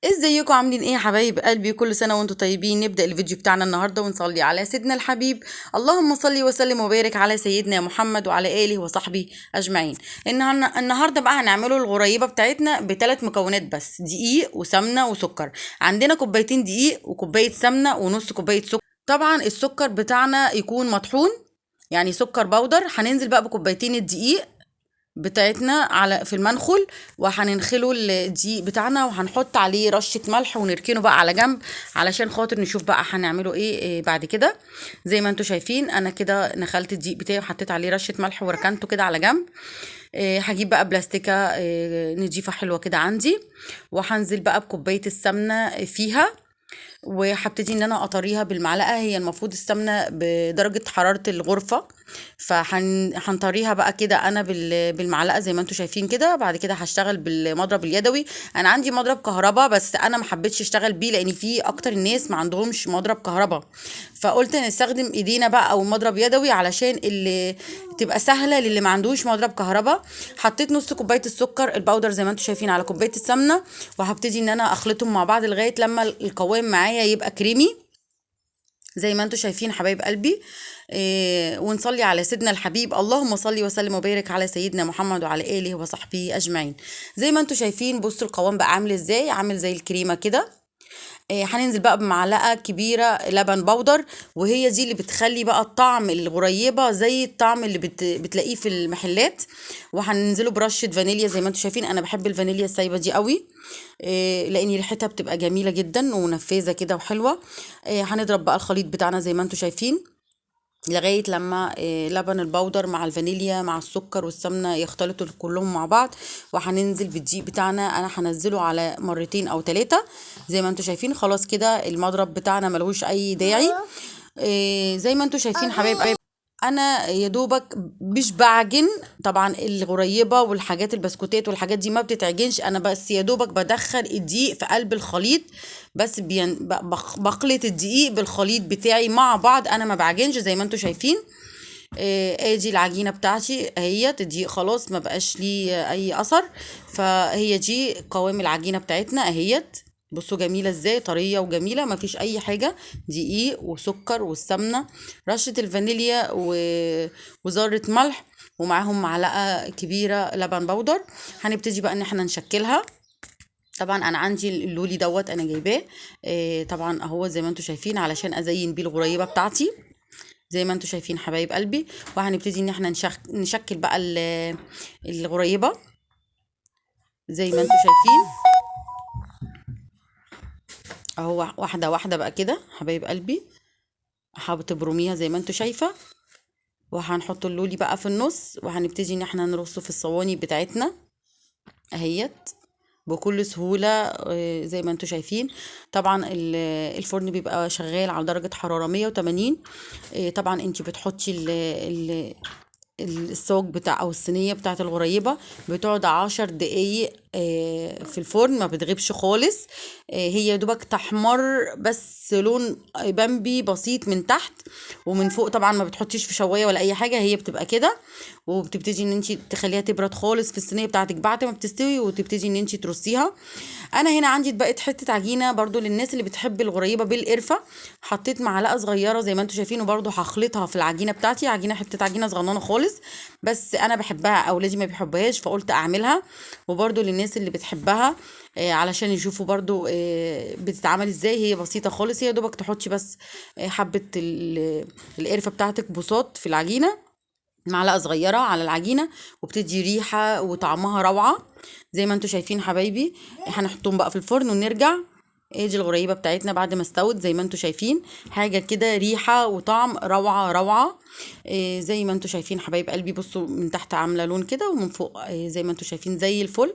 ازيكم عاملين ايه يا حبايب قلبي؟ كل سنه وانتم طيبين. نبدا الفيديو بتاعنا النهارده ونصلي على سيدنا الحبيب. اللهم صل وسلم وبارك على سيدنا محمد وعلى اله وصحبه اجمعين. النهارده بقى هنعمله الغريبه بتاعتنا بثلاث مكونات بس: دقيق وسمنه وسكر. عندنا كوبايتين دقيق وكوبايه سمنه ونص كوبايه سكر. طبعا السكر بتاعنا يكون مطحون، يعني سكر بودر. هننزل بقى بكوبايتين الدقيق بتاعتنا على في المنخل، وهننخله الدقيق بتاعنا وهنحط عليه رشة ملح ونركنه بقى على جنب علشان خاطر نشوف بقى هنعمله إيه بعد كده. زي ما انتوا شايفين انا كده نخلت الدقيق بتاعي وحطيت عليه رشة ملح وركنته كده على جنب. هجيب بقى بلاستيكة نضيفة حلوة كده عندي، وهنزل بقى بكوباية السمنة فيها، وهبتدي ان انا اطريها بالمعلقه. هي المفروض السمنه بدرجه حراره الغرفه، فهنطريها بقى كده انا بالمعلقه زي ما انتم شايفين كده. بعد كده هشتغل بالمضرب اليدوي. انا عندي مضرب كهرباء بس انا ما حبيتش اشتغل بيه لان في اكتر الناس ما عندهمش مضرب كهرباء، فقلت نستخدم ايدينا بقى او مضرب يدوي علشان اللي تبقى سهله للي ما عندوش مضرب كهرباء. حطيت نص كوبايه السكر البودر زي ما انتم شايفين على كوبايه السمنه، وهبتدي ان انا اخلطهم مع بعض لغايه لما القوام معايا يبقى كريمي زي ما انتم شايفين حبايب قلبي. ونصلي على سيدنا الحبيب. اللهم صل وسلم وبارك على سيدنا محمد وعلى اله وصحبه اجمعين. زي ما انتم شايفين بصوا القوام بقى عامل ازاي، عامل زي الكريمه كده. هننزل بقى بمعلقه كبيره لبن بودر، وهي دي اللي بتخلي بقى الطعم الغريبه زي الطعم اللي بتلاقيه في المحلات. وهننزله برشه فانيليا زي ما انتم شايفين. انا بحب الفانيليا السايبه دي قوي، لان ريحتها بتبقى جميله جدا ونفاذه كده وحلوه. هنضرب بقى الخليط بتاعنا زي ما انتم شايفين لغاية لما لبن البودر مع الفانيليا مع السكر والسمنة يختلطوا كلهم مع بعض. وهننزل بالدقيق بتاعنا، انا هنزله على مرتين او ثلاثة زي ما انتوا شايفين. خلاص كده المضرب بتاعنا ملهوش اي داعي. زي ما انتوا شايفين حبايب، انا يا دوبك مش بعجن. طبعا الغريبه والحاجات البسكوتات والحاجات دي ما بتتعجنش، انا بس يا دوبك بدخل الدقيق في قلب الخليط، بس بخلط الدقيق بالخليط بتاعي مع بعض. انا ما بعجنش زي ما انتوا شايفين. ادي العجينه بتاعتي اهيت. الدقيق خلاص ما بقاش ليه اي اثر، فهي دي قوام العجينه بتاعتنا اهيت. بصوا جميله ازاي، طريه وجميله ما فيش اي حاجه. دقيق وسكر والسمنه، رشه الفانيليا وذره ملح، ومعاهم معلقه كبيره لبن بودر. هنبتدي بقى ان احنا نشكلها. طبعا انا عندي اللولي دوت انا جايباه. طبعا اهو زي ما انتم شايفين علشان ازين بيه الغريبه بتاعتي زي ما انتم شايفين حبايب قلبي. وهنبتدي ان احنا نشكل بقى الغريبه زي ما انتم شايفين اهو، واحده واحده بقى كده حبايب قلبي. حابه تبرميها زي ما انتم شايفه. وهنحط اللولي بقى في النص، وهنبتدي ان احنا نرصه في الصواني بتاعتنا اهيت بكل سهولة. زي ما انتوا شايفين. طبعا الفرن بيبقى شغال على درجة حرارة 180. طبعا انت بتحطي الصاج بتاع او الصينيه بتاعه الغريبه بتقعد 10 دقايق في الفرن، ما بتغيبش خالص. هي يا دوبك تحمر بس لون بامبي بسيط من تحت، ومن فوق طبعا ما بتحطيش في شوايه ولا اي حاجه، هي بتبقى كده. وبتبتدي ان انت تخليها تبرد خالص في الصينيه بتاعتك بعد ما بتستوي، وتبتدي ان انت ترصيها. انا هنا عندي بقت حته عجينه برضو للناس اللي بتحب الغريبه بالقرفه. حطيت معلقه صغيره زي ما انتم شايفين، وبرضو هخلطها في العجينه بتاعتي. حته عجينه صغننه خالص، بس انا بحبها اولادي ما بيحبوهاش فقلت اعملها. وبرضو للناس اللي بتحبها علشان يشوفوا برضو بتتعمل ازاي. هي بسيطه خالص، هي يا دوبك تحطي بس حبه القرفه بتاعتك بساط في العجينه، معلقه صغيره على العجينه، وبتدي ريحه وطعمها روعه زي ما انتم شايفين حبايبي. هنحطهم بقى في الفرن ونرجع. دي الغريبه بتاعتنا بعد ما استوت زي ما انتم شايفين، حاجه كده ريحه وطعم روعه روعه. زي ما انتم شايفين حبايب قلبي. بصوا من تحت عامله لون كده، ومن فوق زي ما انتم شايفين زي الفل.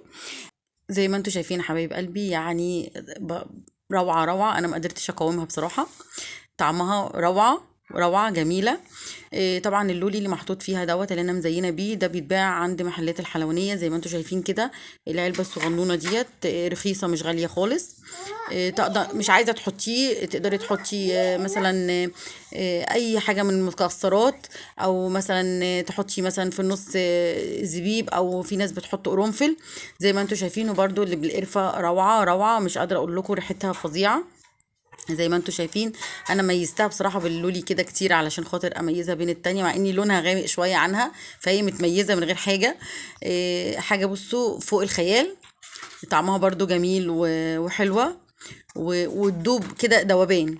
زي ما انتم شايفين حبايب قلبي يعني روعه روعه. انا ما قدرتش اقاومها بصراحه، طعمها روعه روعه جميله. طبعا اللولي اللي محطوط فيها دوت اللي انا مزينه بيه ده بيتباع عند محلات الحلوانيه زي ما انتم شايفين كده. العلبه الصغنونه ديت رخيصه مش غاليه خالص. تقدر مش عايزه تحطيه تقدري تحطي مثلا اي حاجه من المكسرات، او مثلا تحطي مثلا في النص زبيب، او في ناس بتحط قرنفل زي ما انتوا شايفينه. برضو اللي بالقرفه روعه روعه، مش قادره اقول لكم ريحتها فظيعه زي ما انتوا شايفين. انا ميزتها بصراحه باللولي كده كتير علشان خاطر اميزها بين التانية، مع اني لونها غامق شويه عنها، فهي متميزه من غير حاجه. حاجه بصوا فوق الخيال. طعمها برضو جميل وحلوة وتدوب كده دوبان.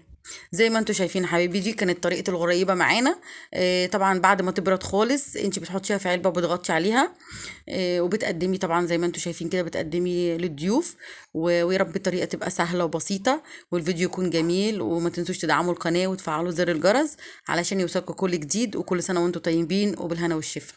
زي ما انتوا شايفين يا حبايبي، دي كانت طريقة الغريبة معانا. طبعا بعد ما تبرد خالص انت بتحطيها في علبة وبتغطي عليها، وبتقدمي طبعا زي ما انتوا شايفين كده بتقدمي للضيوف. ويا رب الطريقة تبقى سهلة وبسيطة والفيديو يكون جميل. وما تنسوش تدعموا القناة وتفعلوا زر الجرس علشان يوصلكوا كل جديد. وكل سنة وانتوا طيبين وبالهنا والشفا.